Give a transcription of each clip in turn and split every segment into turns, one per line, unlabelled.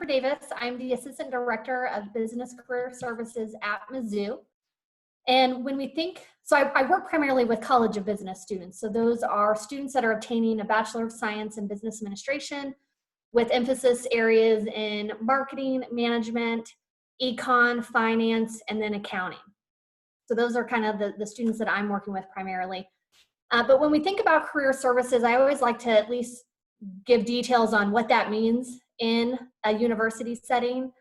Davis. I'm the Assistant Director of Business Career Services at Mizzou. And when we think, I work primarily with College of Business students. So those are students that are obtaining a Bachelor of Science in Business Administration with emphasis areas in marketing, management, econ, finance, and then accounting. So those are kind of the students that I'm working with primarily. But when we think about career services, I always like to at least give details on what that means in a university setting.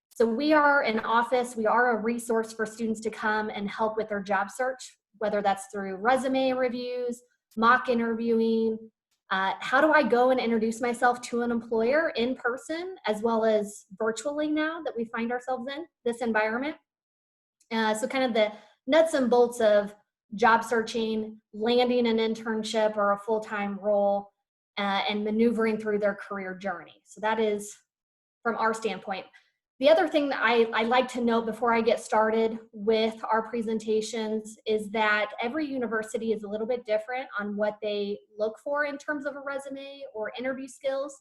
So we are an office, we are a resource for students to come and help with their job search, whether that's through resume reviews, mock interviewing. How do I go and introduce myself to an employer in person as well as virtually now that we find ourselves in this environment? So kind of the nuts and bolts of job searching, landing an internship or a full-time role, and maneuvering through their career journey. So that is from our standpoint. The other thing that I like to note before I get started with our presentations is that every university is a little bit different on what they look for in terms of a resume or interview skills.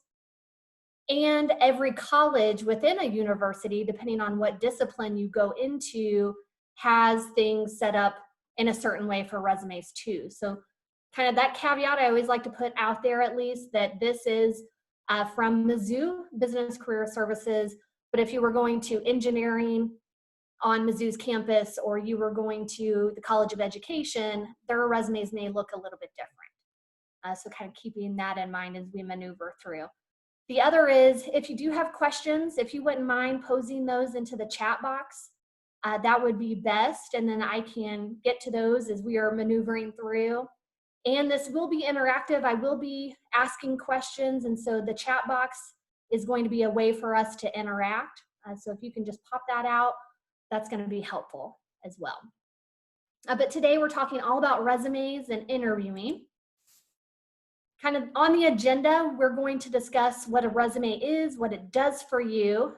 And every college within a university, depending on what discipline you go into, has things set up in a certain way for resumes too. So kind of that caveat I always like to put out there, at least, that this is from Mizzou Business Career Services. But if you were going to engineering on Mizzou's campus or you were going to the College of Education, their resumes may look a little bit different. So kind of keeping that in mind as we maneuver through. The other is, if you do have questions, if you wouldn't mind posing those into the chat box, that would be best. And then I can get to those as we are maneuvering through. And this will be interactive. I will be asking questions. And so the chat box is going to be a way for us to interact. So if you can just pop that out, that's going to be helpful as well. But today we're talking all about resumes and interviewing. Kind of on the agenda, we're going to discuss what a resume is, what it does for you.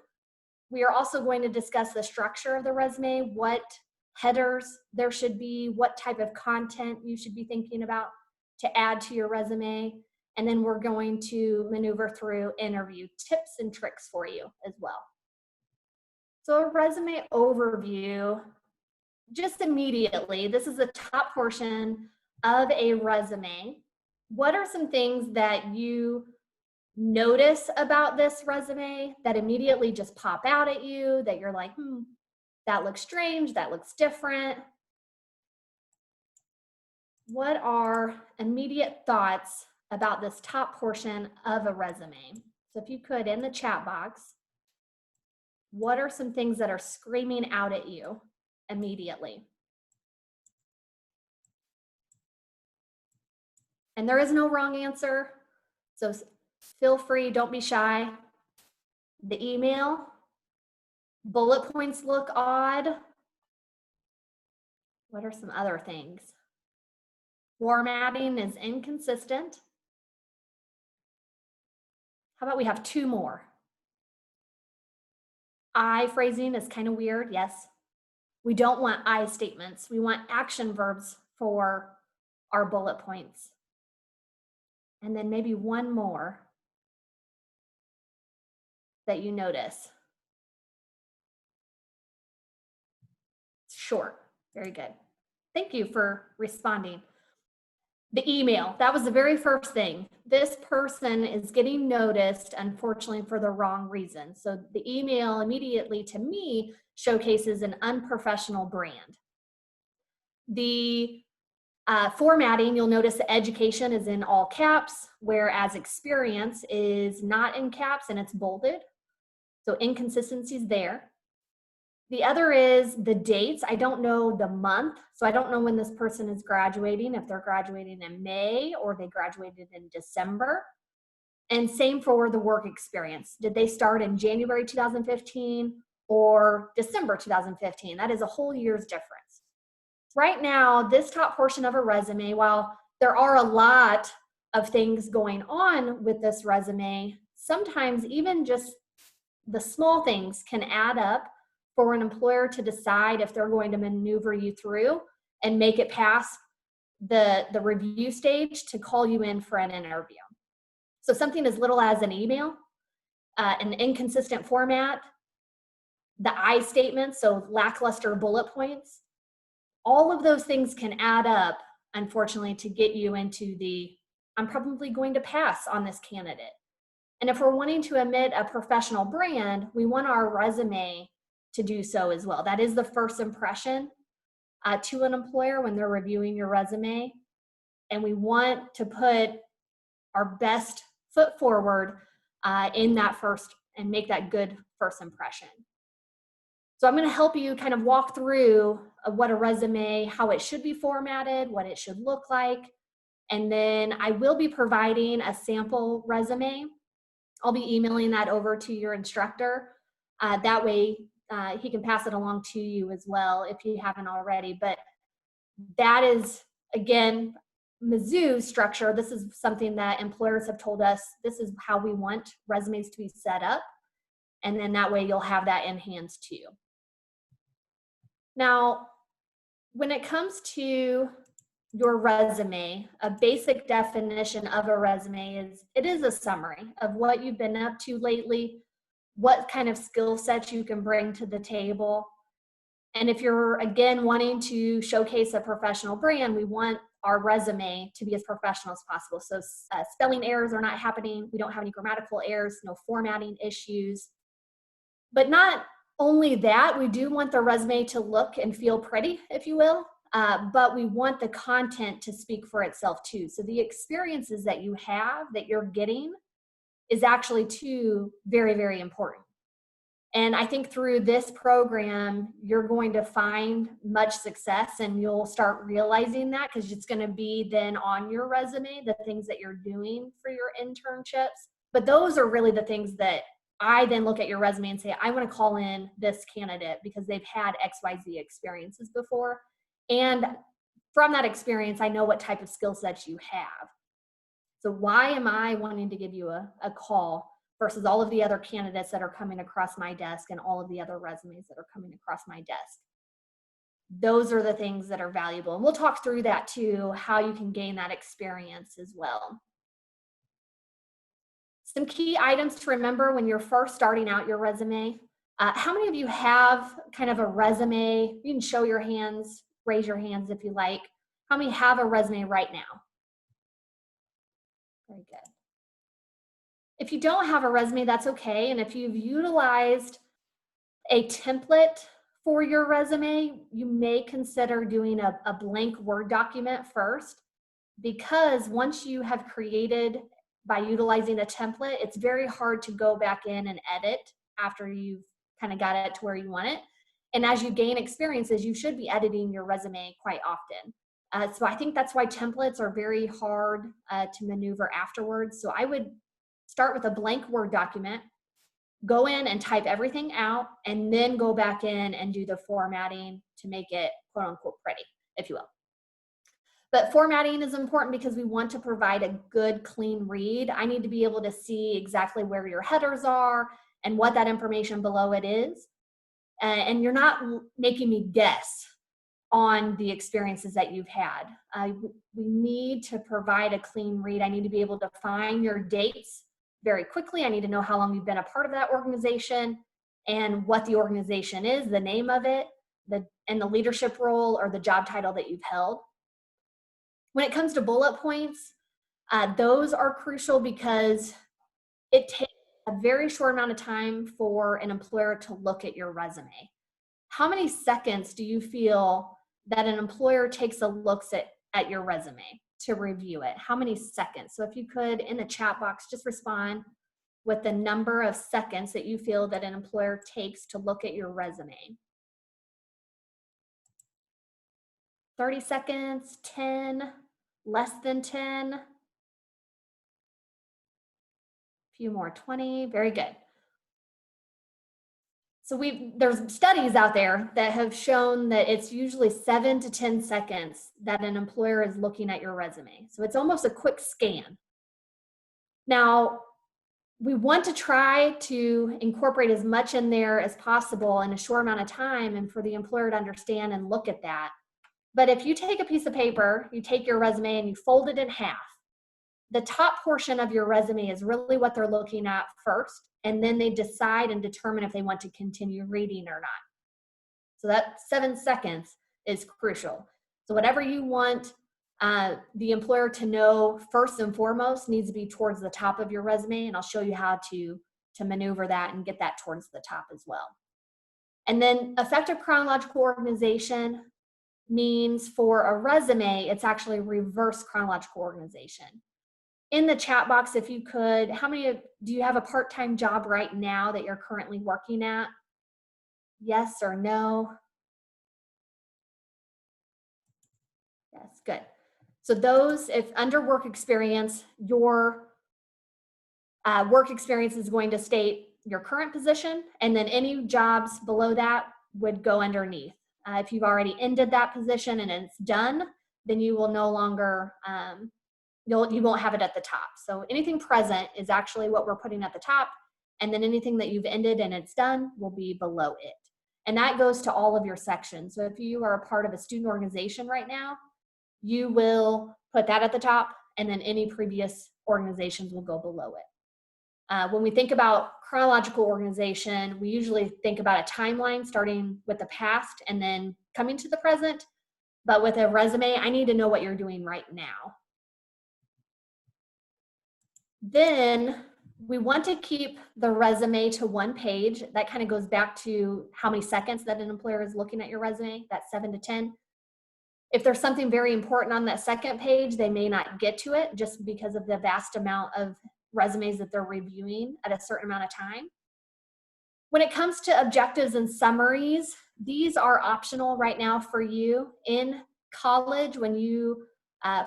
We are also going to discuss the structure of the resume, what headers there should be, what type of content you should be thinking about to add to your resume. And then we're going to maneuver through interview tips and tricks for you as well. So a resume overview, just immediately, this is the top portion of a resume. What are some things that you notice about this resume that immediately just pop out at you, that you're like, that looks strange, that looks different? What are immediate thoughts about this top portion of a resume? So if you could, in the chat box, what are some things that are screaming out at you immediately? And there is no wrong answer, so feel free, don't be shy. The email, bullet points look odd. What are some other things? Formatting is inconsistent. How about we have two more? I phrasing is kind of weird, yes. We don't want I statements. We want action verbs for our bullet points. And then maybe one more that you notice. Short, very good. Thank you for responding. The email, that was the very first thing. This person is getting noticed, unfortunately, for the wrong reason. So the email immediately, to me, showcases an unprofessional brand. The formatting, you'll notice the education is in all caps, whereas experience is not in caps and it's bolded. So inconsistencies there. The other is the dates. I don't know the month, so I don't know when this person is graduating, if they're graduating in May or they graduated in December. And same for the work experience. Did they start in January 2015 or December 2015? That is a whole year's difference. Right now, this top portion of a resume, while there are a lot of things going on with this resume, sometimes even just the small things can add up for an employer to decide if they're going to maneuver you through and make it past the review stage to call you in for an interview. So something as little as an email an inconsistent format, the I statements, so lackluster bullet points, all of those things can add up, unfortunately, to get you into the, I'm probably going to pass on this candidate. And if we're wanting to emit a professional brand, we want our resume to do so as well. That is the first impression to an employer when they're reviewing your resume. And we want to put our best foot forward in that first and make that good first impression. So I'm going to help you kind of walk through what a resume, how it should be formatted, what it should look like. And then I will be providing a sample resume. I'll be emailing that over to your instructor. That way he can pass it along to you as well if you haven't already. But that is, again, Mizzou structure. This is something that employers have told us, this is how we want resumes to be set up. And then that way you'll have that in hands too. Now, when it comes to your resume, a basic definition of a resume is, it is a summary of what you've been up to lately, what kind of skill sets you can bring to the table. And if you're, again, wanting to showcase a professional brand, we want our resume to be as professional as possible. So spelling errors are not happening. We don't have any grammatical errors, no formatting issues. But not only that, we do want the resume to look and feel pretty, if you will, but we want the content to speak for itself too. So the experiences that you have, that you're getting, is actually too very, very important. And I think through this program, you're going to find much success, and you'll start realizing that, because it's going to be then on your resume, the things that you're doing for your internships. But those are really the things that I then look at your resume and say, I want to call in this candidate because they've had XYZ experiences before. And from that experience, I know what type of skill sets you have. So why am I wanting to give you a call versus all of the other candidates that are coming across my desk and all of the other resumes that are coming across my desk? Those are the things that are valuable. And we'll talk through that too, how you can gain that experience as well. Some key items to remember when you're first starting out your resume. How many of you have kind of a resume? You can show your hands, raise your hands if you like. How many have a resume right now? Very good. If you don't have a resume, that's okay. And if you've utilized a template for your resume, you may consider doing a blank Word document first, because once you have created by utilizing a template, it's very hard to go back in and edit after you've kind of got it to where you want it. And as you gain experiences, you should be editing your resume quite often. So I think that's why templates are very hard to maneuver afterwards. So I would start with a blank Word document, go in and type everything out, and then go back in and do the formatting to make it quote unquote pretty, if you will. But formatting is important because we want to provide a good, clean read. I need to be able to see exactly where your headers are and what that information below it is. And you're not making me guess on the experiences that you've had. We need to provide a clean read. I need to be able to find your dates very quickly. I need to know how long you've been a part of that organization and what the organization is, the name of it, and the leadership role or the job title that you've held. When it comes to bullet points, those are crucial because it takes a very short amount of time for an employer to look at your resume. How many seconds do you feel that an employer takes a look at your resume to review it? How many seconds? So if you could, in the chat box, just respond with the number of seconds that you feel that an employer takes to look at your resume. 30 seconds, 10, less than 10. A few more, 20, very good. So there's studies out there that have shown that it's usually 7 to 10 seconds that an employer is looking at your resume. So it's almost a quick scan. Now, we want to try to incorporate as much in there as possible in a short amount of time and for the employer to understand and look at that. But if you take a piece of paper, you take your resume and you fold it in half, the top portion of your resume is really what they're looking at first, and then they decide and determine if they want to continue reading or not. So that 7 seconds is crucial. So whatever you want the employer to know first and foremost needs to be towards the top of your resume, and I'll show you how to maneuver that and get that towards the top as well. And then effective chronological organization means for a resume, it's actually reverse chronological organization. In the chat box, if you could, do you have a part-time job right now that you're currently working at? Yes or no? Yes, good. So those, if under work experience, your work experience is going to state your current position, and then any jobs below that would go underneath. If you've already ended that position and it's done, then you will no longer, you won't have it at the top. So anything present is actually what we're putting at the top, and then anything that you've ended and it's done will be below it. And that goes to all of your sections. So if you are a part of a student organization right now, you will put that at the top, and then any previous organizations will go below it. When we think about chronological organization, we usually think about a timeline starting with the past and then coming to the present. But with a resume, I need to know what you're doing right now. Then we want to keep the resume to 1 page. That kind of goes back to how many seconds that an employer is looking at your resume, that 7 to 10. If there's something very important on that second page, they may not get to it just because of the vast amount of resumes that they're reviewing at a certain amount of time. When it comes to objectives and summaries, these are optional right now for you. In college, when you,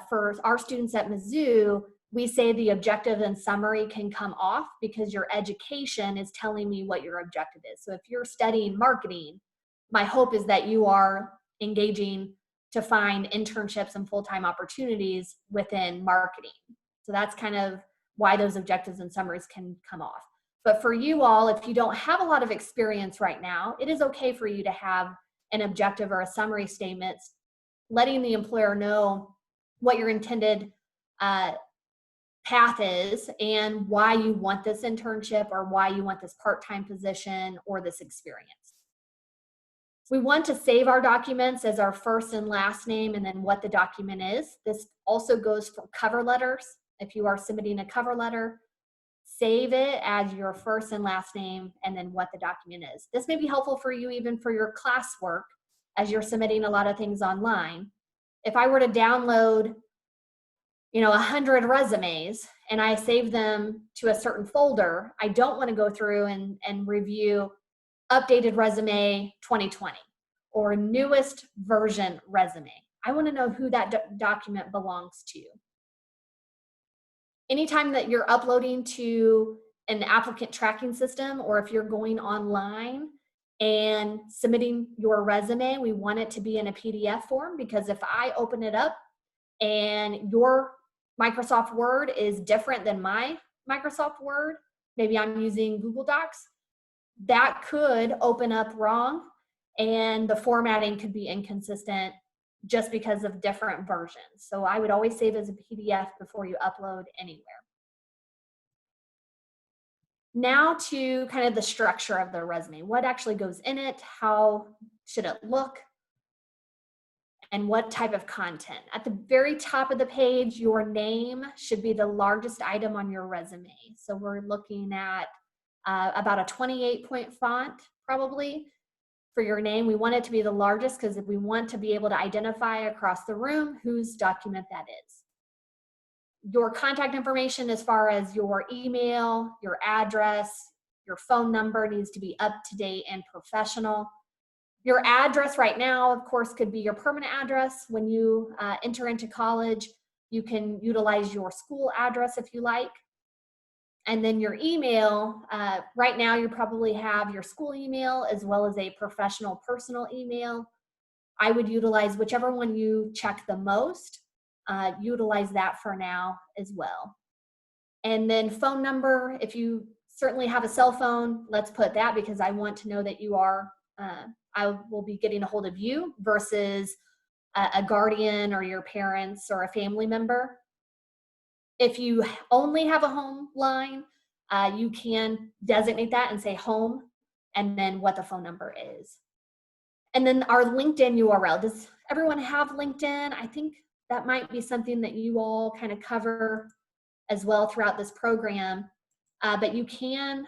for our students at Mizzou, we say the objective and summary can come off because your education is telling me what your objective is. So if you're studying marketing, my hope is that you are engaging to find internships and full-time opportunities within marketing. So that's kind of why those objectives and summaries can come off. But for you all, if you don't have a lot of experience right now, it is okay for you to have an objective or a summary statement letting the employer know what your intended path is and why you want this internship or why you want this part-time position or this experience. We want to save our documents as our first and last name and then what the document is. This also goes for cover letters. If you are submitting a cover letter, save it as your first and last name and then what the document is. This may be helpful for you even for your classwork as you're submitting a lot of things online. If I were to download 100 resumes and I save them to a certain folder, I don't want to go through and review updated resume 2020 or newest version resume. I want to know who that document belongs to. Anytime that you're uploading to an applicant tracking system, or if you're going online and submitting your resume, we want it to be in a PDF form, because if I open it up and your Microsoft Word is different than my Microsoft Word, maybe I'm using Google Docs, that could open up wrong and the formatting could be inconsistent just because of different versions. So I would always save as a PDF before you upload anywhere. Now to kind of the structure of the resume. What actually goes in it? How should it look? And what type of content? At the very top of the page, your name should be the largest item on your resume. So we're looking at about a 28-point font probably for your name. We want it to be the largest because we want to be able to identify across the room whose document that is. Your contact information as far as your email, your address, your phone number needs to be up to date and professional. Your address right now, of course, could be your permanent address. When you enter into college, you can utilize your school address if you like. And then your email, right now you probably have your school email as well as a professional personal email. I would utilize whichever one you check the most, utilize that for now as well. And then phone number, if you certainly have a cell phone, let's put that, because I want to know that you are, I will be getting a hold of you versus a guardian or your parents or a family member. If you only have a home line, you can designate that and say home and then what the phone number is. And then our LinkedIn URL. Does everyone have LinkedIn? I think that might be something that you all kind of cover as well throughout this program. But you can,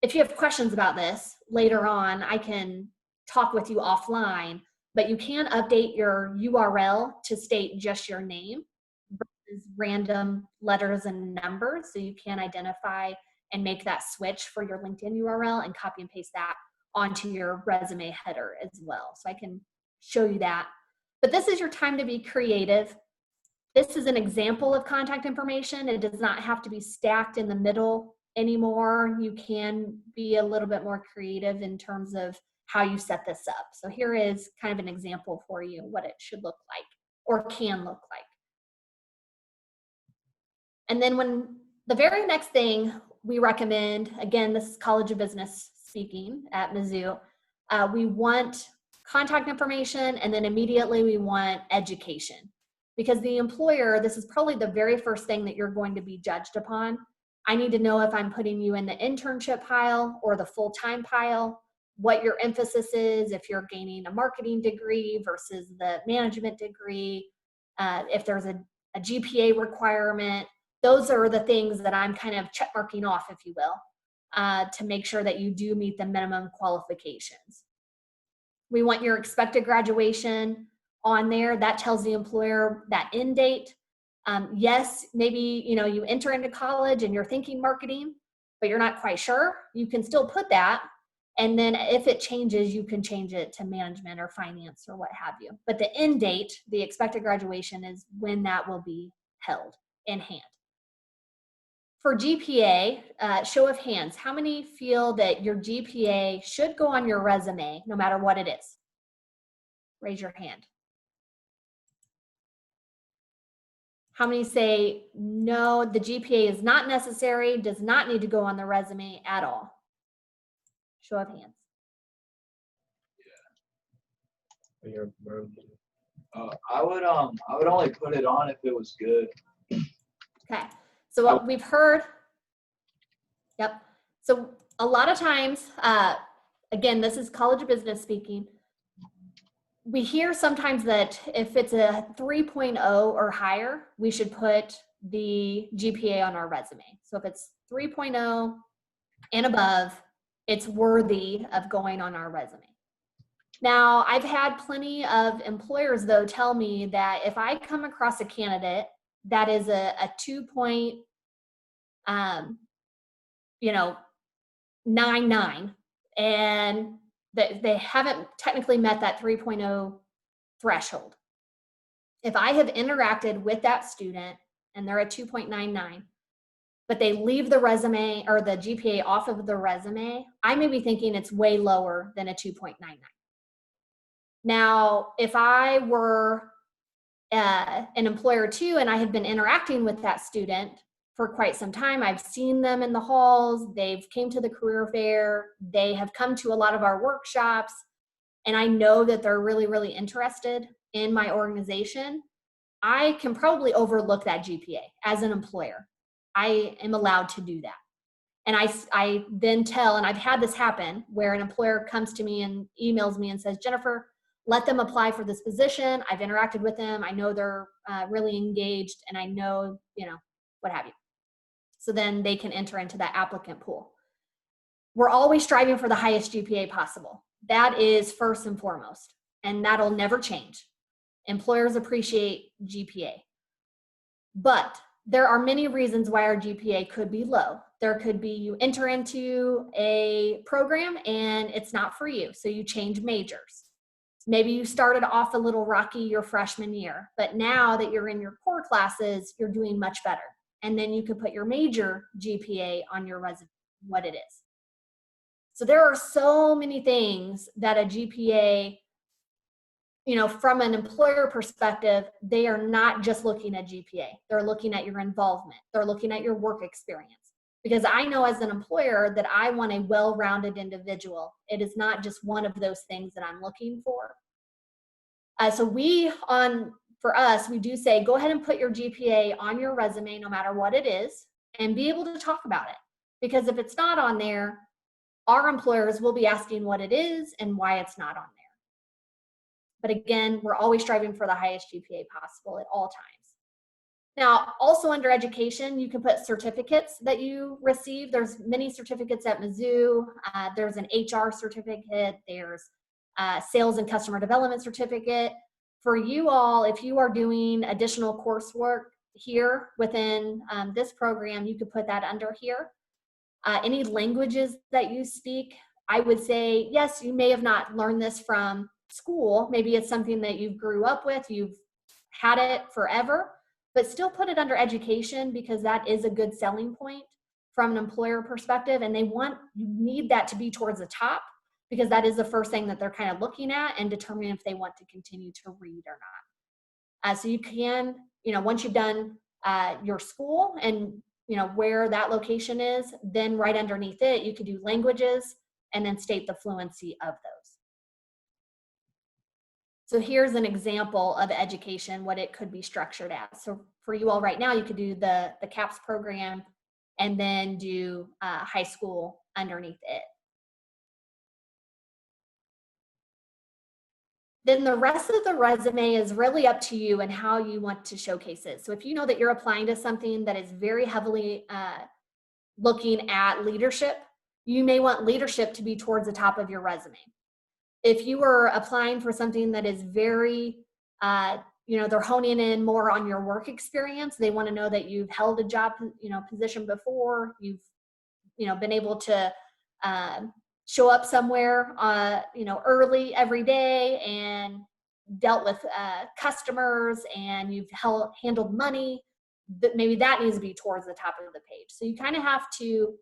if you have questions about this later on, I can talk with you offline, but you can update your URL to state just your name versus random letters and numbers. So you can identify and make that switch for your LinkedIn URL and copy and paste that onto your resume header as well. So I can show you that. But this is your time to be creative. This is an example of contact information. It does not have to be stacked in the middle anymore. You can be a little bit more creative in terms of how you set this up. So here is kind of an example for you what it should look like or can look like. And then when the very next thing we recommend, again, this is College of Business speaking at Mizzou, we want contact information, and then immediately we want education. Because the employer, this is probably the very first thing that you're going to be judged upon. I need to know if I'm putting you in the internship pile or the full-time pile, what your emphasis is, if you're gaining a marketing degree versus the management degree, if there's a GPA requirement. Those are the things that I'm kind of check marking off, if you will, to make sure that you do meet the minimum qualifications. We want your expected graduation on there. That tells the employer that end date. Yes, maybe you enter into college and you're thinking marketing, but you're not quite sure. You can still put that. And then if it changes, you can change it to management or finance or what have you. But the end date, the expected graduation, is when that will be held in hand. For GPA, show of hands, how many feel that your GPA should go on your resume no matter what it is? Raise your hand. How many say, no, the GPA is not necessary, does not need to go on the resume at all? Show of hands.
I would only put it on if it was good.
Okay, so what we've heard, yep. So a lot of times, again, this is College of Business speaking. We hear sometimes that if it's a 3.0 or higher, we should put the GPA on our resume. So if it's 3.0 and above, it's worthy of going on our resume. Now, I've had plenty of employers, though, tell me that if I come across a candidate that is a 2.99 and that they haven't technically met that 3.0 threshold. If I have interacted with that student and they're a 2.99, but they leave the resume or the GPA off of the resume, I may be thinking it's way lower than a 2.99. Now, if I were an employer too, and I have been interacting with that student for quite some time, I've seen them in the halls, they've came to the career fair, they have come to a lot of our workshops, and I know that they're really, really interested in my organization, I can probably overlook that GPA as an employer. I am allowed to do that. And I then tell, and I've had this happen, where an employer comes to me and emails me and says, Jennifer, let them apply for this position. I've interacted with them. I know they're really engaged, and I know, what have you. So then they can enter into that applicant pool. We're always striving for the highest GPA possible. That is first and foremost, and that'll never change. Employers appreciate GPA. But there are many reasons why our GPA could be low. There could be you enter into a program and it's not for you, so you change majors. Maybe you started off a little rocky your freshman year, but now that you're in your core classes, you're doing much better. And then you could put your major GPA on your resume, what it is. So there are so many things that a GPA, from an employer perspective, they are not just looking at GPA. They're looking at your involvement. They're looking at your work experience. Because I know as an employer that I want a well-rounded individual. It is not just one of those things that I'm looking for. So we, on for us, we do say, go ahead and put your GPA on your resume, no matter what it is, and be able to talk about it. Because if it's not on there, our employers will be asking what it is and why it's not on there. But again, we're always striving for the highest GPA possible at all times. Now, also under education, you can put certificates that you receive. There's many certificates at Mizzou. There's an HR certificate. There's a sales and customer development certificate. For you all, if you are doing additional coursework here within this program, you could put that under here. Any languages that you speak, I would say, yes, you may have not learned this from school. Maybe it's something that you grew up with, you've had it forever, but still put it under education, because that is a good selling point from an employer perspective. And you need that to be towards the top, because that is the first thing that they're kind of looking at and determining if they want to continue to read or not. So you can, once you've done your school and where that location is, then right underneath it, you could do languages and then state the fluency of those. So here's an example of education, what it could be structured as. So for you all right now, you could do the CAPS program and then do high school underneath it. Then the rest of the resume is really up to you and how you want to showcase it. So if you know that you're applying to something that is very heavily looking at leadership, you may want leadership to be towards the top of your resume. If you are applying for something that is very, they're honing in more on your work experience, they want to know that you've held a job, position before, you've, been able to show up somewhere, early every day and dealt with customers, and you've handled money, that maybe that needs to be towards the top of the page. So you kind of have to,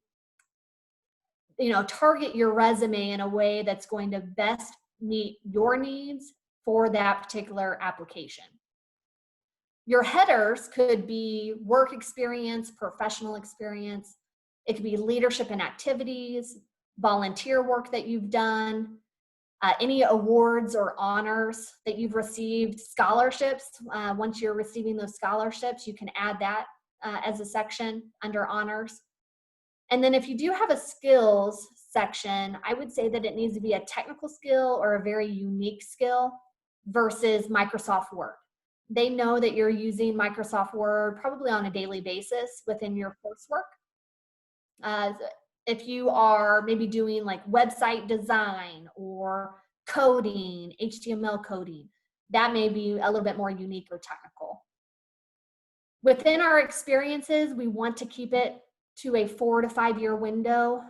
target your resume in a way that's going to best meet your needs for that particular application. Your headers could be work experience, professional experience. It could be leadership and activities, volunteer work that you've done, any awards or honors that you've received, scholarships. Once you're receiving those scholarships, you can add that as a section under honors. And then if you do have a skills section, I would say that it needs to be a technical skill or a very unique skill versus Microsoft Word. They know that you're using Microsoft Word probably on a daily basis within your coursework. If you are maybe doing like website design or coding, HTML coding, that may be a little bit more unique or technical. Within our experiences, we want to keep it to a 4 to 5 year window.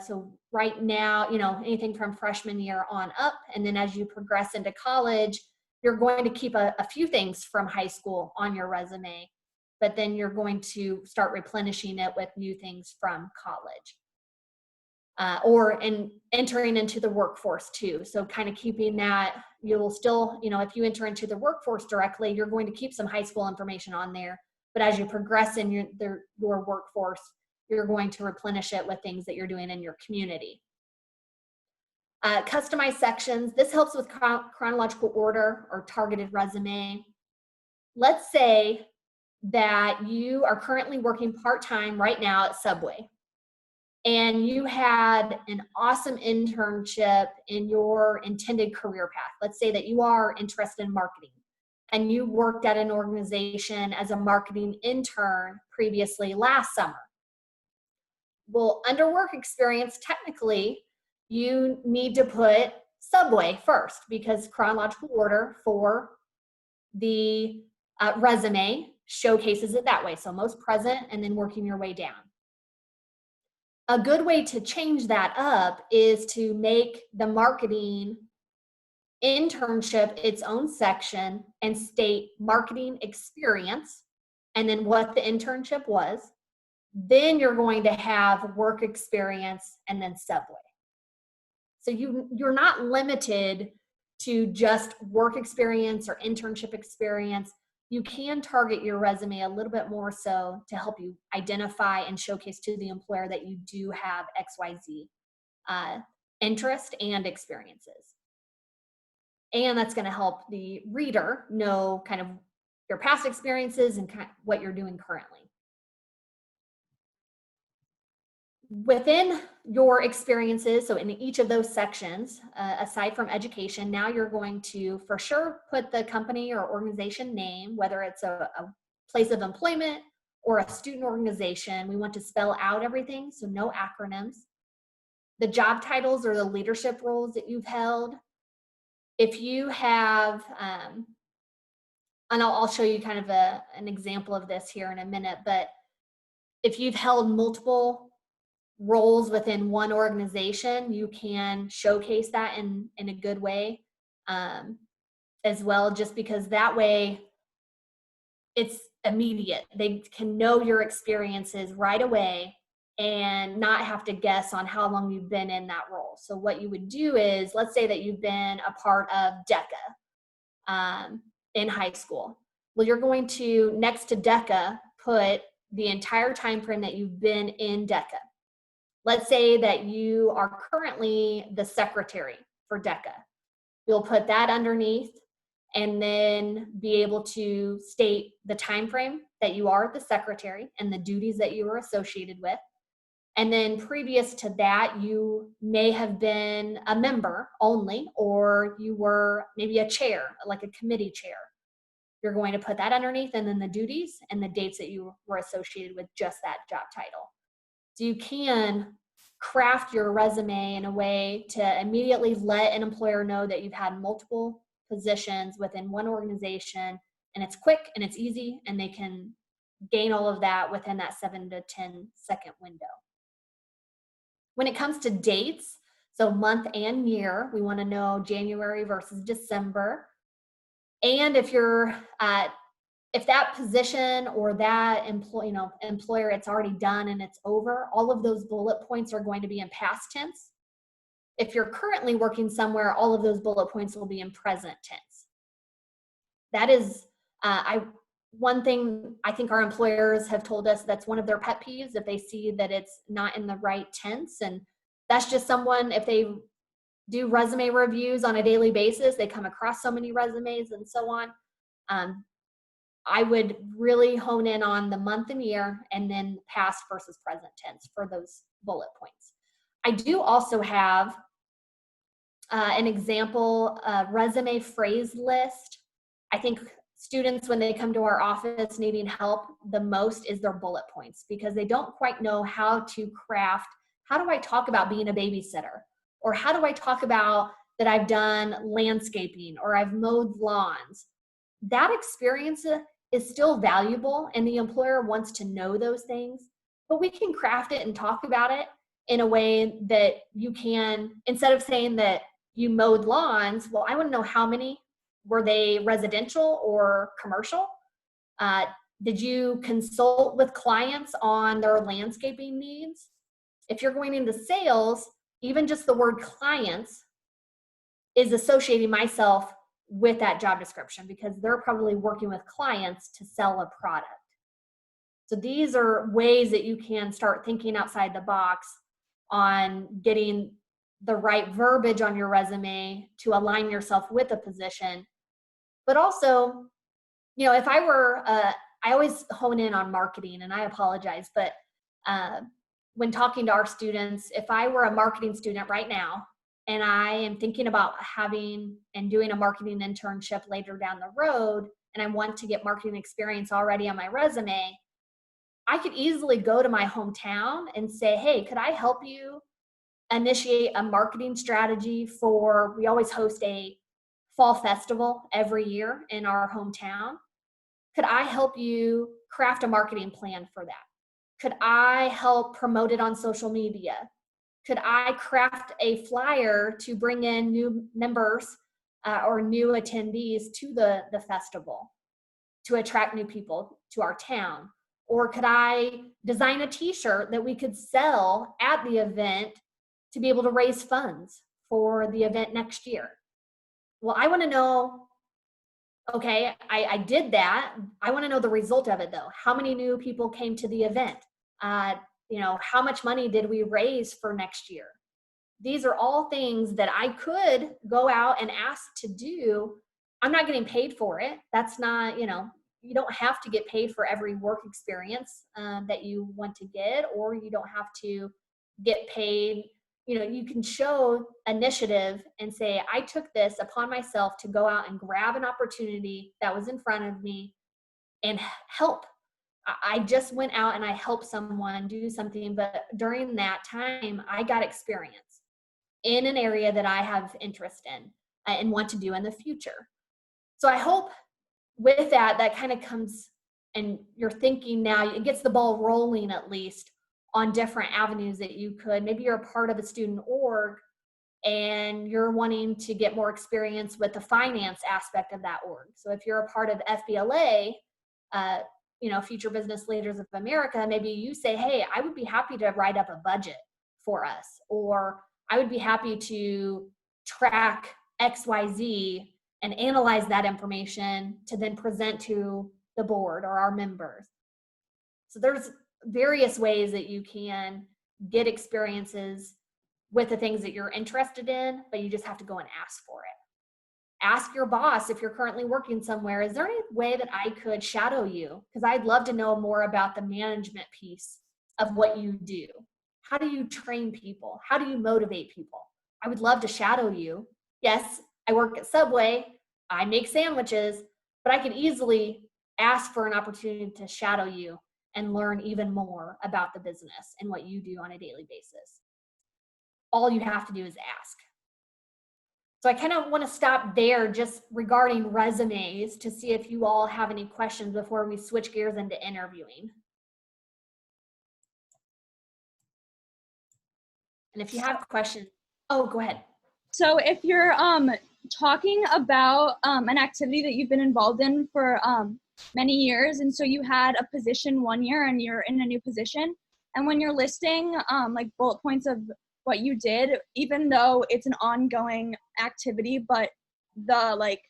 So right now, anything from freshman year on up. And then as you progress into college, you're going to keep a few things from high school on your resume, but then you're going to start replenishing it with new things from college. Or entering into the workforce too. So kind of keeping that, you'll still, if you enter into the workforce directly, you're going to keep some high school information on there. But as you progress in your workforce, you're going to replenish it with things that you're doing in your community. Customized sections. This helps with chronological order or targeted resume. Let's say that you are currently working part-time right now at Subway, and you had an awesome internship in your intended career path. Let's say that you are interested in marketing, and you worked at an organization as a marketing intern previously last summer. Well, under work experience, technically, you need to put Subway first, because chronological order for the resume showcases it that way. So most present and then working your way down. A good way to change that up is to make the marketing internship its own section and state marketing experience and then what the internship was. Then you're going to have work experience and then Subway. So you're not limited to just work experience or internship experience. You can target your resume a little bit more so to help you identify and showcase to the employer that you do have XYZ interest and experiences. And that's going to help the reader know kind of your past experiences and kind of what you're doing currently. Within your experiences, so in each of those sections, aside from education, now you're going to for sure put the company or organization name, whether it's a place of employment or a student organization. We want to spell out everything, so no acronyms. The job titles or the leadership roles that you've held. If you have, and I'll show you kind of an example of this here in a minute, but if you've held multiple roles within one organization, you can showcase that in a good way as well, just because that way it's immediate. They can know your experiences right away and not have to guess on how long you've been in that role. So what you would do is, let's say that you've been a part of DECA in high school. Well, you're going to, next to DECA, put the entire time frame that you've been in DECA. Let's say that you are currently the secretary for DECA. You'll put that underneath and then be able to state the time frame that you are the secretary and the duties that you are associated with. And then previous to that, you may have been a member only, or you were maybe a chair, like a committee chair. You're going to put that underneath, and then the duties and the dates that you were associated with just that job title. So you can craft your resume in a way to immediately let an employer know that you've had multiple positions within one organization, and it's quick and it's easy, and they can gain all of that within that 7 to 10 second window. When it comes to dates, so month and year, we want to know January versus December. And if you're if that position or that employer, it's already done and it's over, all of those bullet points are going to be in past tense. If you're currently working somewhere, all of those bullet points will be in present tense. That is one thing I think our employers have told us that's one of their pet peeves, if they see that it's not in the right tense. And that's just someone, if they do resume reviews on a daily basis, they come across so many resumes and so on. I would really hone in on the month and year, and then past versus present tense for those bullet points. I do also have an example resume phrase list. I think students, when they come to our office needing help the most, is their bullet points, because they don't quite know how to craft, how do I talk about being a babysitter? Or how do I talk about that I've done landscaping or I've mowed lawns? That experience is still valuable, and the employer wants to know those things, but we can craft it and talk about it in a way that you can, instead of saying that you mowed lawns, well, I want to know how many. Were they residential or commercial? Did you consult with clients on their landscaping needs? If you're going into sales, even just the word clients is associating myself with that job description, because they're probably working with clients to sell a product. So these are ways that you can start thinking outside the box on getting the right verbiage on your resume to align yourself with a position. But also, if I were, I always hone in on marketing, and I apologize, but when talking to our students, if I were a marketing student right now, and I am thinking about having and doing a marketing internship later down the road, and I want to get marketing experience already on my resume, I could easily go to my hometown and say, hey, could I help you initiate a marketing strategy for, we always host a fall festival every year in our hometown. Could I help you craft a marketing plan for that? Could I help promote it on social media? Could I craft a flyer to bring in new members or new attendees to the festival to attract new people to our town? Or could I design a t-shirt that we could sell at the event to be able to raise funds for the event next year? Well, I want to know, okay, I did that. I want to know the result of it, though. How many new people came to the event? How much money did we raise for next year? These are all things that I could go out and ask to do. I'm not getting paid for it. That's not, you don't have to get paid for every work experience that you want to get, or you don't have to get paid. You can show initiative and say, I took this upon myself to go out and grab an opportunity that was in front of me and help. I just went out and I helped someone do something, but during that time, I got experience in an area that I have interest in and want to do in the future. So I hope with that kind of comes, and you're thinking now, it gets the ball rolling at least on different avenues that you could. Maybe you're a part of a student org and you're wanting to get more experience with the finance aspect of that org. So if you're a part of FBLA, Future Business Leaders of America, maybe you say, hey, I would be happy to write up a budget for us, or I would be happy to track XYZ and analyze that information to then present to the board or our members. So there's various ways that you can get experiences with the things that you're interested in, but you just have to go and ask for it. Ask your boss, if you're currently working somewhere, is there any way that I could shadow you? Because I'd love to know more about the management piece of what you do. How do you train people? How do you motivate people? I would love to shadow you. Yes, I work at Subway, I make sandwiches, but I could easily ask for an opportunity to shadow you and learn even more about the business and what you do on a daily basis. All you have to do is ask. So I kind of want to stop there just regarding resumes to see if you all have any questions before we switch gears into interviewing. And if you have questions, go ahead.
So if you're talking about an activity that you've been involved in for many years, and so you had a position one year and you're in a new position, and when you're listing like bullet points of what you did, even though it's an ongoing activity, but the like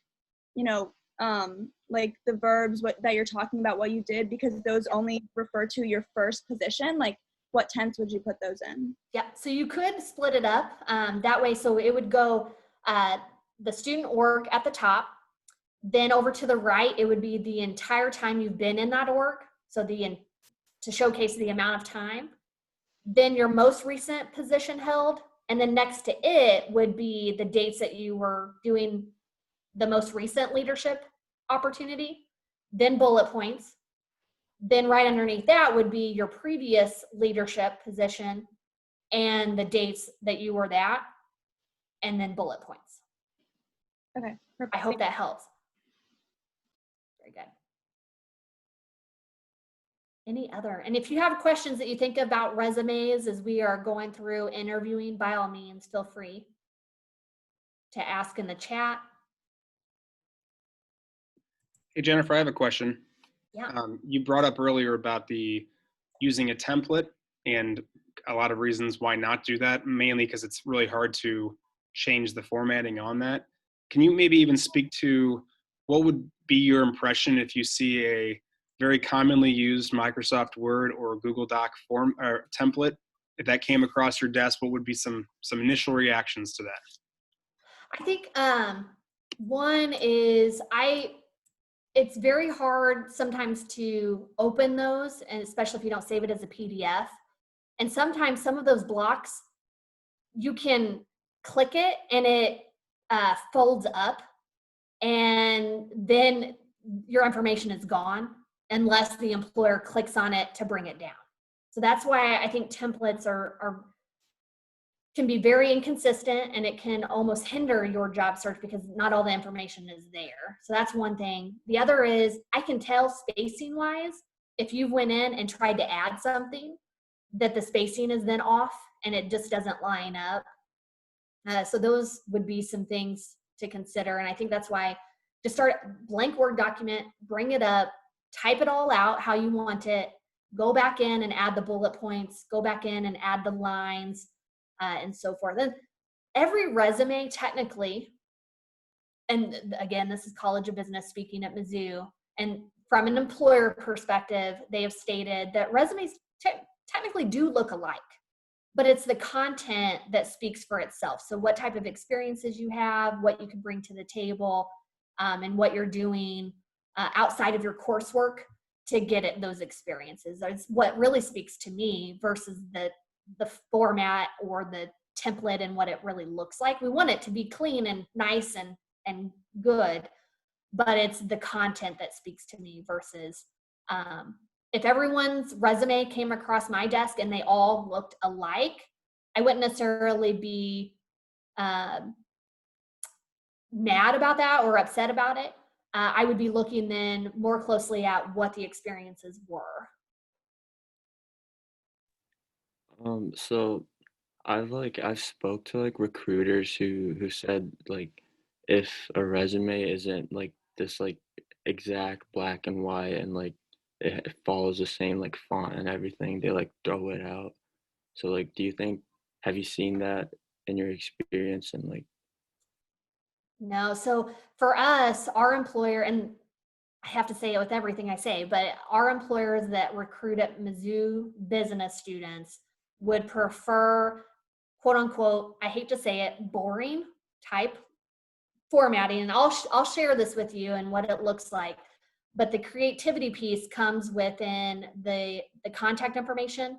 the verbs that you're talking about what you did, because those only refer to your first position, like what tense would you put those in?
Yeah, so you could split it up that way. So it would go the student org at the top, then over to the right, it would be the entire time you've been in that org. So to showcase the amount of time. Then your most recent position held, and then next to it would be the dates that you were doing the most recent leadership opportunity, then bullet points. Then right underneath that would be your previous leadership position and the dates that you were that, and then bullet points.
Okay, perfect.
I hope that helps. Very good. Any other? And if you have questions that you think about resumes as we are going through interviewing, by all means, feel free to ask in the chat.
Hey, Jennifer, I have a question.
Yeah.
You brought up earlier about using a template and a lot of reasons why not do that, mainly because it's really hard to change the formatting on that. Can you maybe even speak to what would be your impression if you see a very commonly used Microsoft Word or Google Doc form or template? If that came across your desk, what would be some initial reactions to that?
I think one is it's very hard sometimes to open those, and especially if you don't save it as a PDF. And sometimes some of those blocks, you can click it and it folds up, and then your information is gone unless the employer clicks on it to bring it down. So that's why I think templates can be very inconsistent, and it can almost hinder your job search because not all the information is there. So that's one thing. The other is I can tell spacing wise, if you went in and tried to add something, that the spacing is then off and it just doesn't line up. So those would be some things to consider. And I think that's why just start blank Word document, bring it up, type it all out how you want it, go back in and add the bullet points, go back in and add the lines, and so forth. Then every resume technically, and again, this is College of Business speaking at Mizzou, and from an employer perspective, they have stated that resumes technically do look alike, but it's the content that speaks for itself. So what type of experiences you have, what you can bring to the table, and what you're doing outside of your coursework to get at those experiences. That's what really speaks to me versus the format or the template and what it really looks like. We want it to be clean and nice and good, but it's the content that speaks to me versus if everyone's resume came across my desk and they all looked alike, I wouldn't necessarily be mad about that or upset about it. I would be looking then more closely at what the experiences were.
So I've spoke to like recruiters who said like if a resume isn't like this like exact black and white and like it follows the same like font and everything, they like throw it out. So like do you think have you seen that in your experience and like
No, so for us, our employer, and I have to say it with everything I say, but our employers that recruit at Mizzou business students would prefer, quote unquote, I hate to say it, boring type formatting. And I'll share this with you and what it looks like. But the creativity piece comes within the contact information.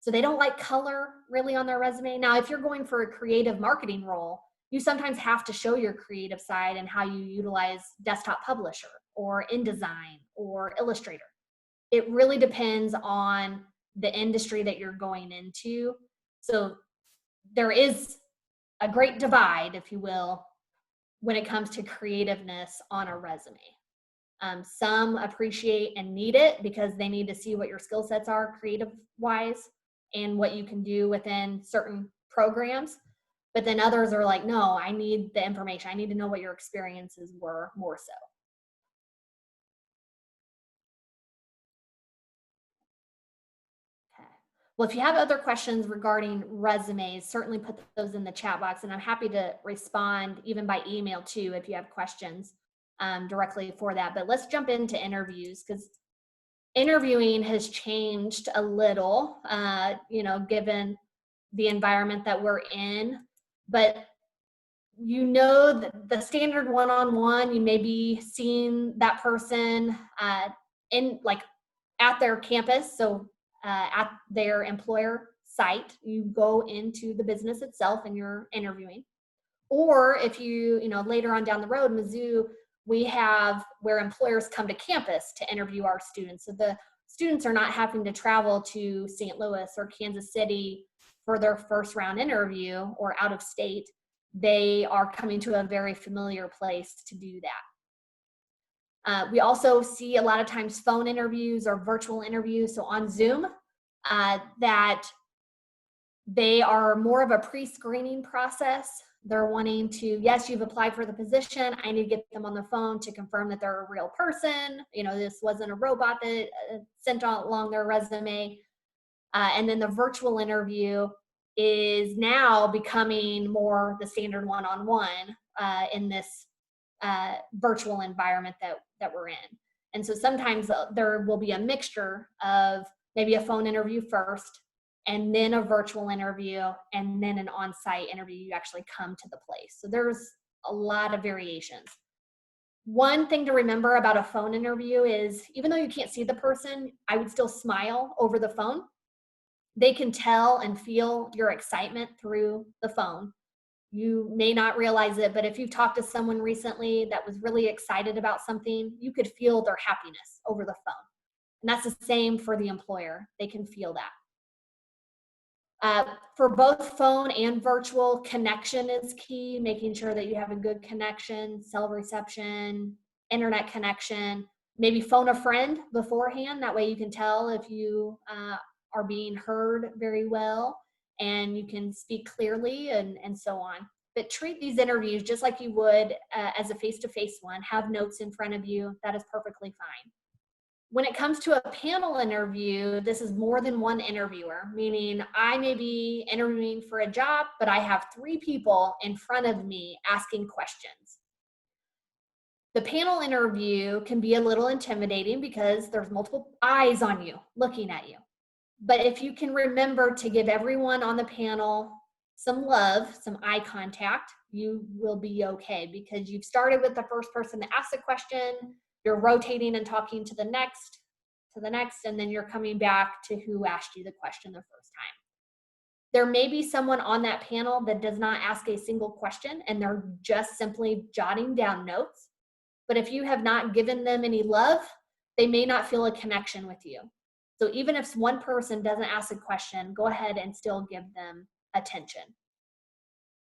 So they don't like color really on their resume. Now, if you're going for a creative marketing role, you sometimes have to show your creative side and how you utilize Desktop Publisher or InDesign or Illustrator. It really depends on the industry that you're going into. So there is a great divide, if you will, when it comes to creativeness on a resume. Some appreciate and need it because they need to see what your skill sets are creative wise and what you can do within certain programs. But then others are like, no, I need the information. I need to know what your experiences were more so. Okay. Well, if you have other questions regarding resumes, certainly put those in the chat box, and I'm happy to respond even by email too if you have questions directly for that. But let's jump into interviews because interviewing has changed a little, given the environment that we're in. But the standard one-on-one, you may be seeing that person in like at their campus, so at their employer site. You go into the business itself and you're interviewing. Or if later on down the road, Mizzou, we have where employers come to campus to interview our students. So the students are not having to travel to St. Louis or Kansas City for their first round interview or out of state. They are coming to a very familiar place to do that. We also see a lot of times phone interviews or virtual interviews. So on Zoom, that they are more of a pre-screening process. They're wanting to, yes, you've applied for the position. I need to get them on the phone to confirm that they're a real person. This wasn't a robot that sent along their resume. And then the virtual interview is now becoming more the standard one-on-one in this virtual environment that we're in. And so sometimes there will be a mixture of maybe a phone interview first, and then a virtual interview, and then an on-site interview. You actually come to the place. So there's a lot of variations. One thing to remember about a phone interview is even though you can't see the person, I would still smile over the phone. They can tell and feel your excitement through the phone. You may not realize it, but if you've talked to someone recently that was really excited about something, you could feel their happiness over the phone. And that's the same for the employer. They can feel that. For both phone and virtual, connection is key, making sure that you have a good connection, cell reception, internet connection, maybe phone a friend beforehand. That way you can tell if you are being heard very well and you can speak clearly and so on. But treat these interviews just like you would as a face-to-face one. Have notes in front of you. That is perfectly fine. When it comes to a panel interview, this is more than one interviewer, meaning I may be interviewing for a job, but I have 3 people in front of me asking questions. The panel interview can be a little intimidating because there's multiple eyes on you, looking at you. But if you can remember to give everyone on the panel some love, some eye contact, you will be okay because you've started with the first person to ask the question. You're rotating and talking to the next, and then you're coming back to who asked you the question the first time. There may be someone on that panel that does not ask a single question and they're just simply jotting down notes. But if you have not given them any love, they may not feel a connection with you. So even if one person doesn't ask a question, go ahead and still give them attention.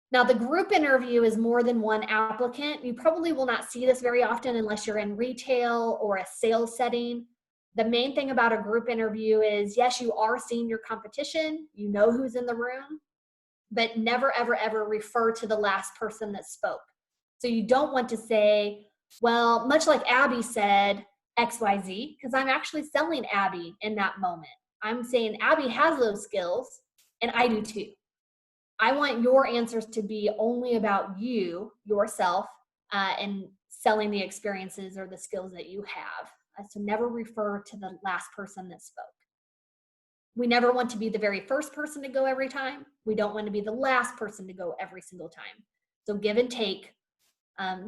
Now, the group interview is more than one applicant. You probably will not see this very often unless you're in retail or a sales setting. The main thing about a group interview is, yes, you are seeing your competition, you know who's in the room, but never, ever, ever refer to the last person that spoke. So you don't want to say, well, much like Abby said, XYZ, because I'm actually selling Abby in that moment. I'm saying Abby has those skills, and I do too. I want your answers to be only about you, yourself, and selling the experiences or the skills that you have. So never refer to the last person that spoke. We never want to be the very first person to go every time. We don't want to be the last person to go every single time. So give and take.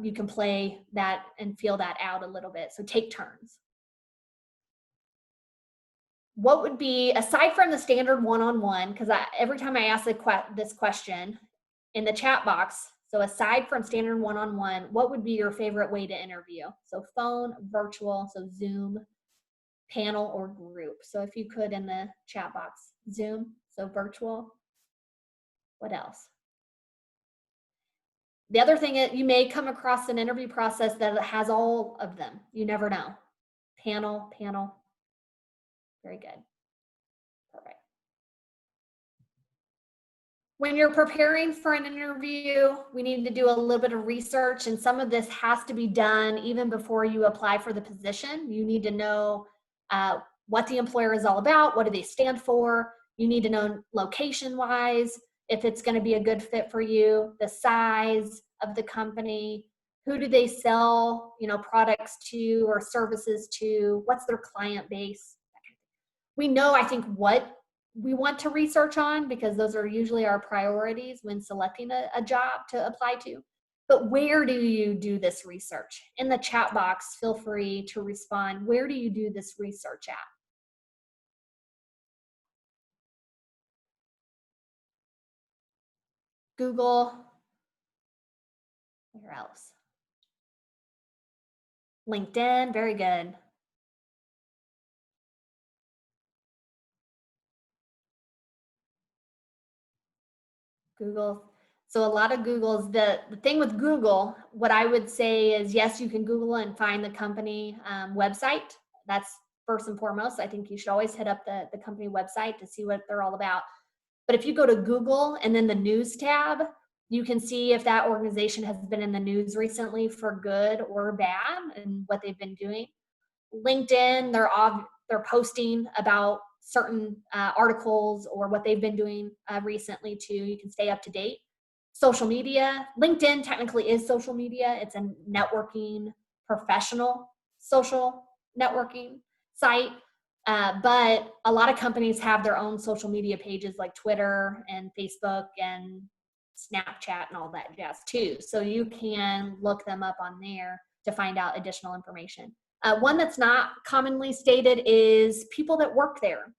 You can play that and feel that out a little bit. So take turns. What would be, aside from the standard one-on-one, because every time I ask this question in the chat box, so aside from standard one-on-one, what would be your favorite way to interview? So phone, virtual, so Zoom, panel, or group. So if you could in the chat box, Zoom, so virtual. What else? The other thing is you may come across an interview process that has all of them. You never know. Panel. Very good. Perfect. When you're preparing for an interview, we need to do a little bit of research, and some of this has to be done even before you apply for the position. You need to know what the employer is all about, what do they stand for. You need to know location-wise, if it's going to be a good fit for you, the size of the company, who do they sell, products to or services to, what's their client base. We know, I think, what we want to research on because those are usually our priorities when selecting a job to apply to. But where do you do this research? In the chat box, feel free to respond. Where do you do this research at? Google. Where else? LinkedIn, very good. Google. So a lot of Google's, the thing with Google, what I would say is, yes, you can Google and find the company website. That's first and foremost. I think you should always hit up the company website to see what they're all about. But if you go to Google and then the news tab, you can see if that organization has been in the news recently for good or bad and what they've been doing. LinkedIn, they're posting about certain articles or what they've been doing recently too. You can stay up to date. Social media, LinkedIn technically is social media. It's a networking, professional social networking site. But a lot of companies have their own social media pages like Twitter and Facebook and Snapchat and all that jazz too. So you can look them up on there to find out additional information. One that's not commonly stated is people that work there.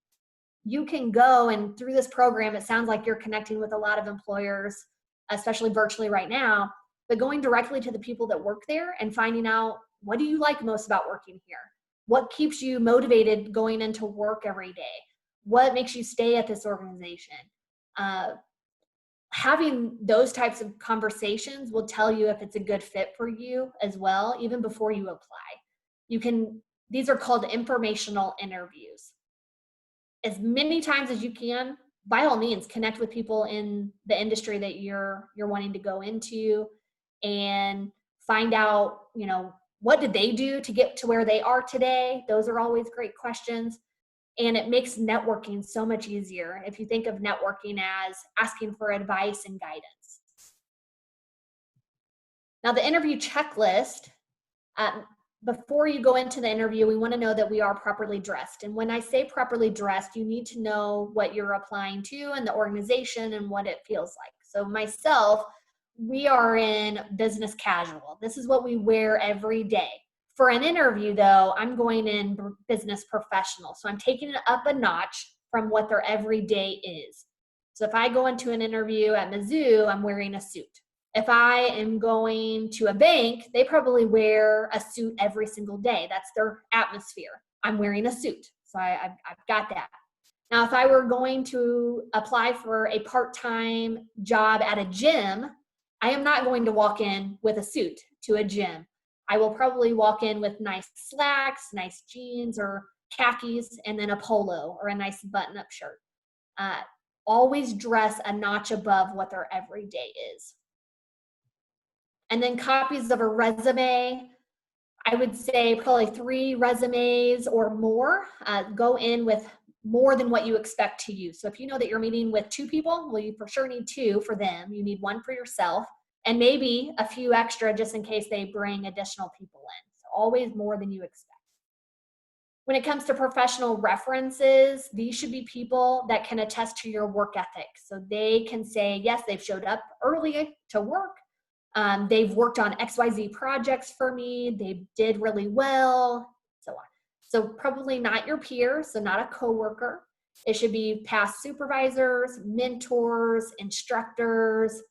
You can go, and through this program, it sounds like you're connecting with a lot of employers, especially virtually right now, but going directly to the people that work there and finding out, what do you like most about working here? What keeps you motivated going into work every day? What makes you stay at this organization? Having those types of conversations will tell you if it's a good fit for you as well, even before you apply. These are called informational interviews. As many times as you can, by all means, connect with people in the industry that you're wanting to go into and find out, what did they do to get to where they are today? Those are always great questions. And it makes networking so much easier if you think of networking as asking for advice and guidance. Now, the interview checklist, before you go into the interview, we want to know that we are properly dressed. And when I say properly dressed, you need to know what you're applying to and the organization and what it feels like. So myself, we are in business casual. This is what we wear every day. For an interview though, I'm going in business professional. So I'm taking it up a notch from what their everyday is. So if I go into an interview at Mizzou, I'm wearing a suit. If I am going to a bank, they probably wear a suit every single day. That's their atmosphere. I'm wearing a suit. So I've got that. Now, if I were going to apply for a part-time job at a gym, I am not going to walk in with a suit to a gym. I will probably walk in with nice slacks, nice jeans or khakis, and then a polo or a nice button-up shirt. Always dress a notch above what their everyday is. And then copies of a resume, I would say probably 3 resumes or more. Go in with more than what you expect to use. So if you know that you're meeting with 2 people, well, you for sure need 2 for them. You need 1 for yourself, and maybe a few extra just in case they bring additional people in. So always more than you expect. When it comes to professional references, these should be people that can attest to your work ethic. So they can say, yes, they've showed up early to work. They've worked on XYZ projects for me. They did really well, so on. So probably not your peer, so not a coworker. It should be past supervisors, mentors, instructors.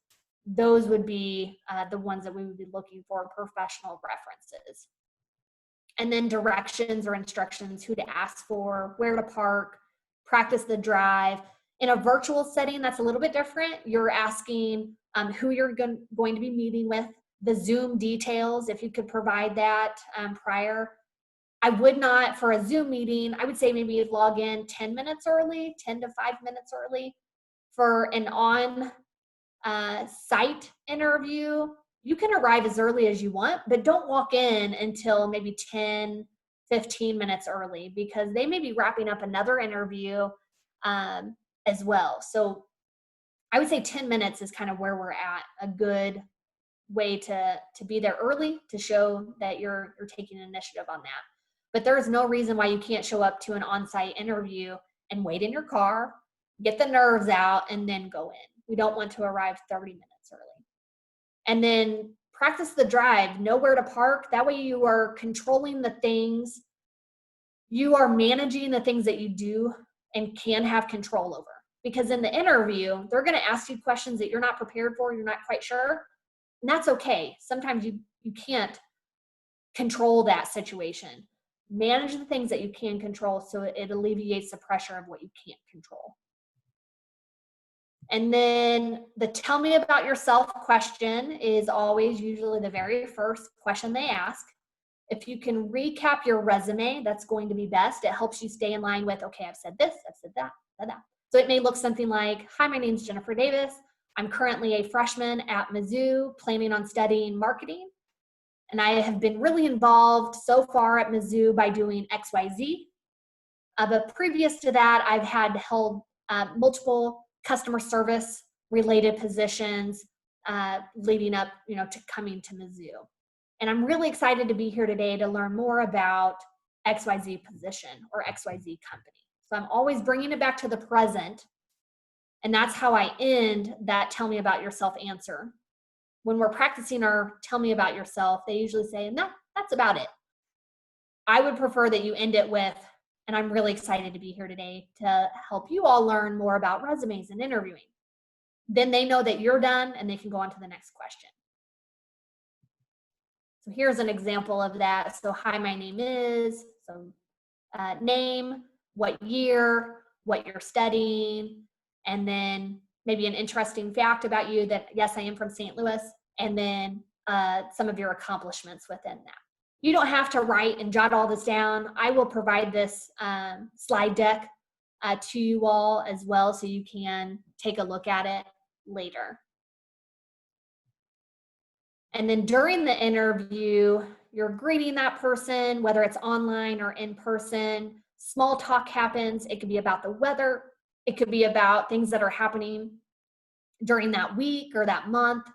Those would be the ones that we would be looking for, professional references. And then directions or instructions, who to ask for, where to park, practice the drive. In a virtual setting, that's a little bit different. You're asking who you're going to be meeting with, the Zoom details, if you could provide that prior. I would not, for a Zoom meeting, I would say maybe you'd log in 10 minutes early, 10 to 5 minutes early. For an on-site interview, you can arrive as early as you want, but don't walk in until maybe 10, 15 minutes early, because they may be wrapping up another interview as well. So I would say 10 minutes is kind of where we're at, a good way to be there early, to show that you're taking initiative on that. But there is no reason why you can't show up to an on-site interview and wait in your car, get the nerves out, and then go in. We don't want to arrive 30 minutes early. And then practice the drive, know where to park. That way you are controlling the things, you are managing the things that you do and can have control over. Because in the interview, they're going to ask you questions that you're not prepared for, you're not quite sure, and that's okay. Sometimes you can't control that situation. Manage the things that you can control so it alleviates the pressure of what you can't control. And then the tell me about yourself question is always usually the very first question they ask. If you can recap your resume, that's going to be best. It helps you stay in line with, okay, I've said this, I've said that, said that. So it may look something like, hi, my name's Jennifer Davis. I'm currently a freshman at Mizzou, planning on studying marketing. And I have been really involved so far at Mizzou by doing XYZ. But previous to that, I've had held multiple customer service related positions leading up, to coming to Mizzou. And I'm really excited to be here today to learn more about XYZ position or XYZ company. So I'm always bringing it back to the present. And that's how I end that tell me about yourself answer. When we're practicing our tell me about yourself, they usually say, no, that's about it. I would prefer that you end it with, and I'm really excited to be here today to help you all learn more about resumes and interviewing. Then they know that you're done and they can go on to the next question. So here's an example of that. So hi, my name is, so name, what year, what you're studying, and then maybe an interesting fact about you that, yes, I am from St. Louis, and then some of your accomplishments within that. You don't have to write and jot all this down. I will provide this slide deck to you all as well, so you can take a look at it later. And then during the interview, you're greeting that person, whether it's online or in person. Small talk happens. It could be about the weather. It could be about things that are happening during that week or that month.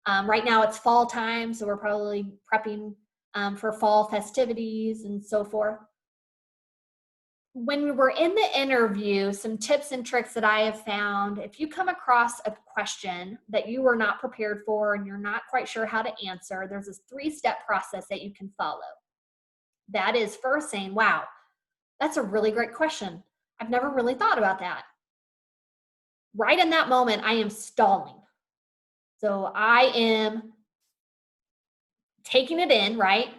Right now it's fall time, so we're probably prepping for fall festivities and so forth. When we're in the interview, some tips and tricks that I have found, if you come across a question that you were not prepared for and you're not quite sure how to answer, there's this 3-step process that you can follow. That is first saying, wow, that's a really great question. I've never really thought about that. Right in that moment, I am stalling. So I am taking it in, right?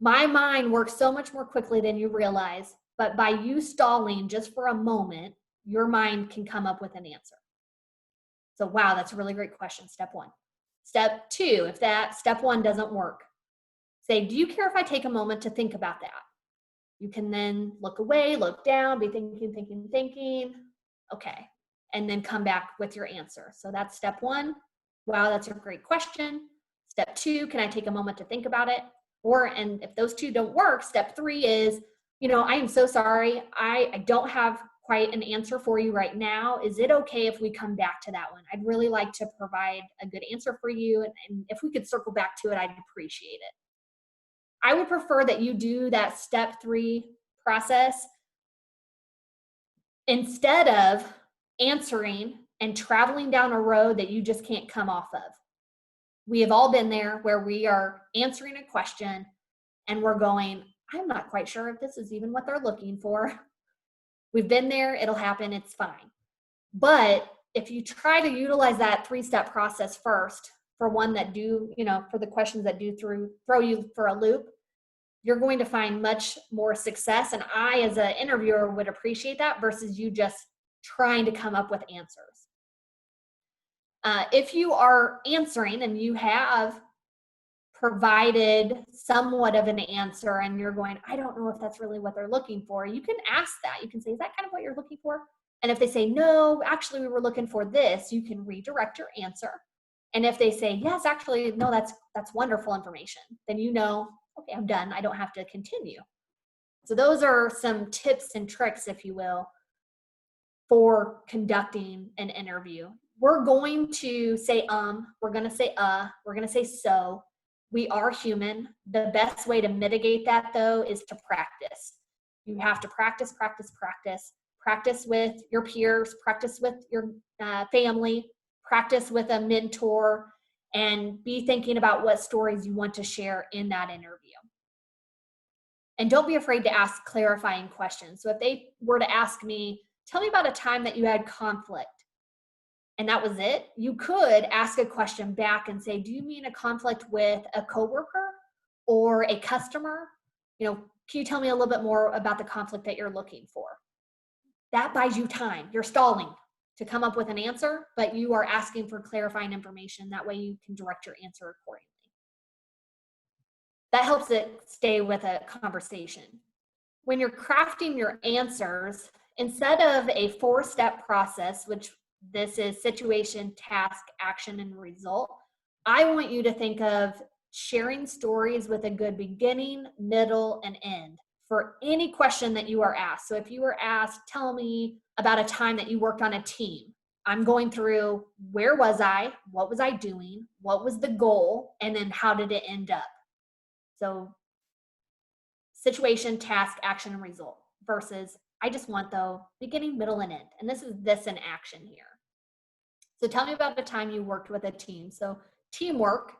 My mind works so much more quickly than you realize, but by you stalling just for a moment, your mind can come up with an answer. So, wow, that's a really great question. Step one. Step two, if that step one doesn't work, say, do you care if I take a moment to think about that? You can then look away, look down, be thinking. Okay. And then come back with your answer. So that's step one. Wow, that's a great question. Step two, can I take a moment to think about it? And if those two don't work, step three is, I am so sorry. I don't have quite an answer for you right now. Is it okay if we come back to that one? I'd really like to provide a good answer for you. And if we could circle back to it, I'd appreciate it. I would prefer that you do that step three process instead of answering and traveling down a road that you just can't come off of. We have all been there where we are answering a question and we're going, I'm not quite sure if this is even what they're looking for. We've been there, it'll happen, it's fine. But if you try to utilize that three-step process first for one that for the questions that do throw you for a loop, you're going to find much more success. And I, as an interviewer, would appreciate that versus you just trying to come up with answers. If you are answering and you have provided somewhat of an answer and you're going, I don't know if that's really what they're looking for, you can ask that. You can say, is that kind of what you're looking for? And if they say, no, actually, we were looking for this, you can redirect your answer. And if they say, yes, actually, no, that's wonderful information, then okay, I'm done. I don't have to continue. So those are some tips and tricks, if you will, for conducting an interview. We're going to say, we're going to say, we're going to say so. We are human. The best way to mitigate that, though, is to practice. You have to practice with your peers, practice with your family, practice with a mentor, and be thinking about what stories you want to share in that interview. And don't be afraid to ask clarifying questions. So if they were to ask me, tell me about a time that you had conflict, and that was it, you could ask a question back and say, do you mean a conflict with a coworker or a customer? Can you tell me a little bit more about the conflict that you're looking for? That buys you time. You're stalling to come up with an answer, but you are asking for clarifying information. That way you can direct your answer accordingly. That helps it stay with a conversation. When you're crafting your answers, instead of a 4-step process, which this is situation, task, action, and result, I want you to think of sharing stories with a good beginning, middle, and end for any question that you are asked. So if you were asked, tell me about a time that you worked on a team, I'm going through, where was I? What was I doing? What was the goal? And then how did it end up? So situation, task, action, and result versus I just want though beginning, middle, and end. And this is this in action here. So tell me about the time you worked with a team. So teamwork,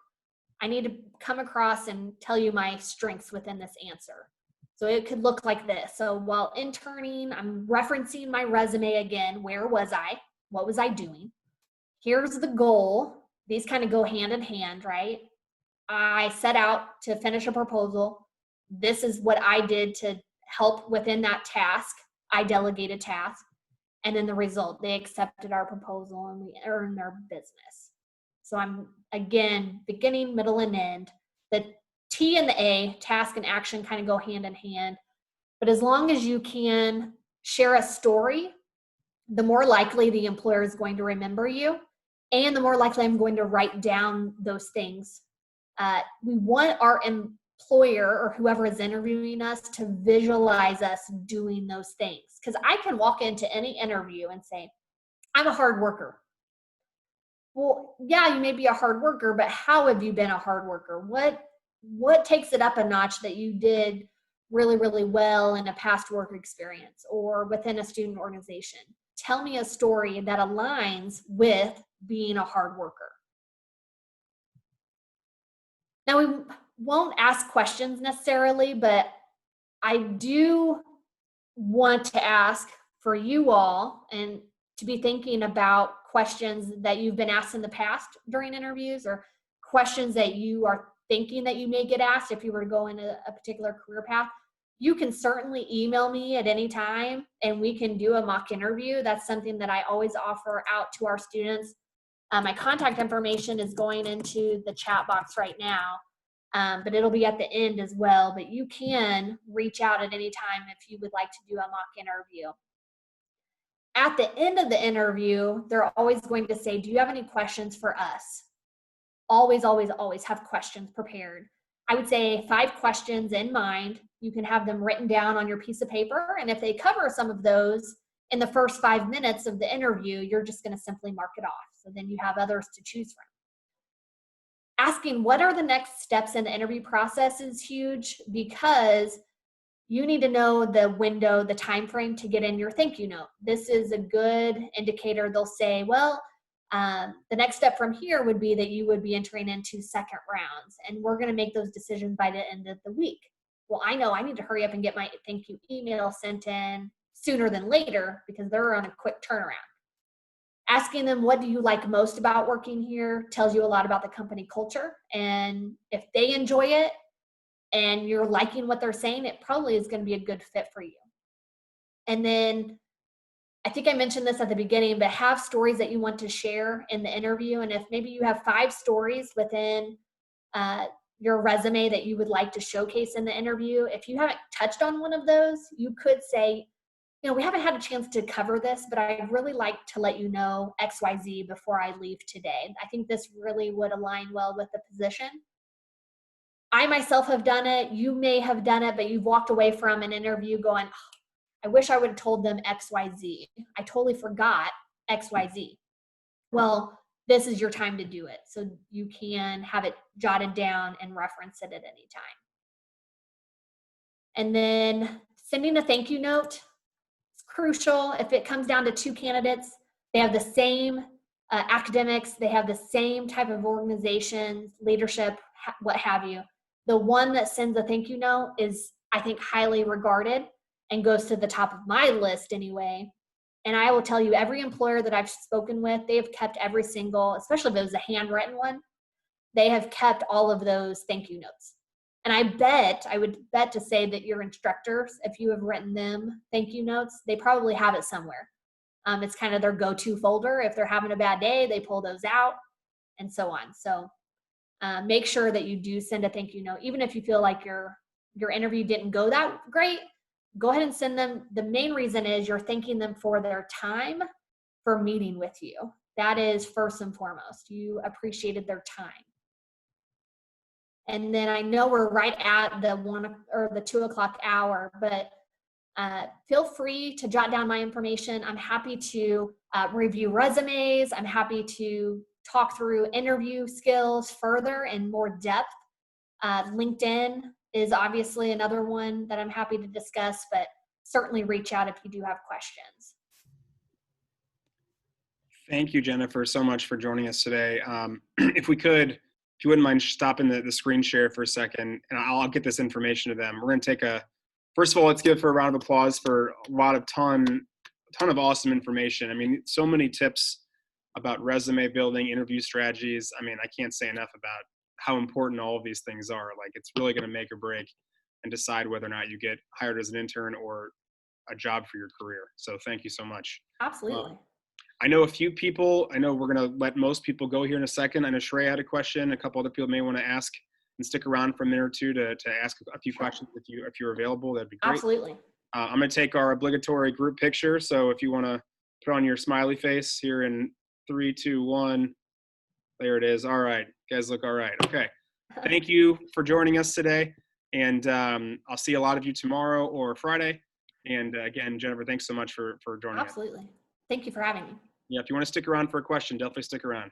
I need to come across and tell you my strengths within this answer. So it could look like this. So while interning, I'm referencing my resume again. Where was I? What was I doing? Here's the goal. These kind of go hand in hand, right? I set out to finish a proposal. This is what I did to help within that task. I delegated task. And then the result, they accepted our proposal and we earned their business. So I'm, again, beginning, middle, and end. The T and the A, task and action, kind of go hand in hand. But as long as you can share a story, the more likely the employer is going to remember you, and the more likely I'm going to write down those things. We want our employer or whoever is interviewing us to visualize us doing those things. Because I can walk into any interview and say, I'm a hard worker. Well, yeah, you may be a hard worker, but how have you been a hard worker? What takes it up a notch that you did really, really well in a past work experience or within a student organization? Tell me a story that aligns with being a hard worker. Now, we won't ask questions necessarily, but I do want to ask for you all and to be thinking about questions that you've been asked in the past during interviews, or questions that you are thinking that you may get asked if you were to go in a particular career path. You can certainly email me at any time and we can do a mock interview. That's something that I always offer out to our students. My contact information is going into the chat box right now, but it'll be at the end as well. But you can reach out at any time if you would like to do a mock interview. At the end of the interview, they're always going to say, do you have any questions for us? Always, always, always have questions prepared. I would say 5 questions in mind. You can have them written down on your piece of paper. And if they cover some of those in the first 5 minutes of the interview, you're just going to simply mark it off. So then you have others to choose from. Asking what are the next steps in the interview process is huge, because you need to know the window, the time frame to get in your thank you note. This is a good indicator. They'll say, well, the next step from here would be that you would be entering into second rounds, and we're going to make those decisions by the end of the week. Well, I know I need to hurry up and get my thank you email sent in sooner than later because they're on a quick turnaround. Asking them, what do you like most about working here, tells you a lot about the company culture. And if they enjoy it and you're liking what they're saying, it probably is going to be a good fit for you. And then I think I mentioned this at the beginning, but have stories that you want to share in the interview. And if maybe you have 5 stories within your resume that you would like to showcase in the interview, if you haven't touched on one of those, you could say, you know, we haven't had a chance to cover this, but I'd really like to let you know XYZ before I leave today. I think this really would align well with the position. I myself have done it. You may have done it, but you've walked away from an interview going, oh, I wish I would have told them XYZ. I totally forgot XYZ. Well, this is your time to do it. So you can have it jotted down and reference it at any time. And then sending a thank you note is crucial. If it comes down to 2 candidates, they have the same academics, they have the same type of organizations, leadership, what have you. The one that sends a thank you note is, I think, highly regarded and goes to the top of my list anyway. And I will tell you, every employer that I've spoken with, they have kept every single, especially if it was a handwritten one, they have kept all of those thank you notes. And I would bet to say that your instructors, if you have written them thank you notes, they probably have it somewhere. It's kind of their go-to folder. If they're having a bad day, they pull those out and so on. So make sure that you do send a thank you note. Even if you feel like your interview didn't go that great, go ahead and send them. The main reason is you're thanking them for their time for meeting with you. That is first and foremost. You appreciated their time. And then I know we're right at the 1 or the 2 o'clock hour, but feel free to jot down my information. I'm happy to review resumes. I'm happy to talk through interview skills further in more depth. LinkedIn is obviously another one that I'm happy to discuss, but certainly reach out if you do have questions.
Thank you, Jennifer, so much for joining us today. If you wouldn't mind stopping the screen share for a second, and I'll get this information to them. We're going to take first of all, let's give her a round of applause for a ton of awesome information. I mean, so many tips about resume building, interview strategies. I mean, I can't say enough about how important all of these things are. Like, it's really going to make or break and decide whether or not you get hired as an intern or a job for your career. So thank you so much.
Absolutely.
I know a few people. I know we're going to let most people go here in a second. I know Shrey had a question. A couple other people may want to ask and stick around for a minute or two to ask a few questions if you're available. That'd be great.
Absolutely.
I'm going to take our obligatory group picture. So if you want to put on your smiley face here in 3, 2, 1. There it is. All right. You guys look all right. Okay. Thank you for joining us today. And I'll see a lot of you tomorrow or Friday. And again, Jennifer, thanks so much for joining us.
Absolutely. Thank you for having me.
Yeah, if you want to stick around for a question, definitely stick around.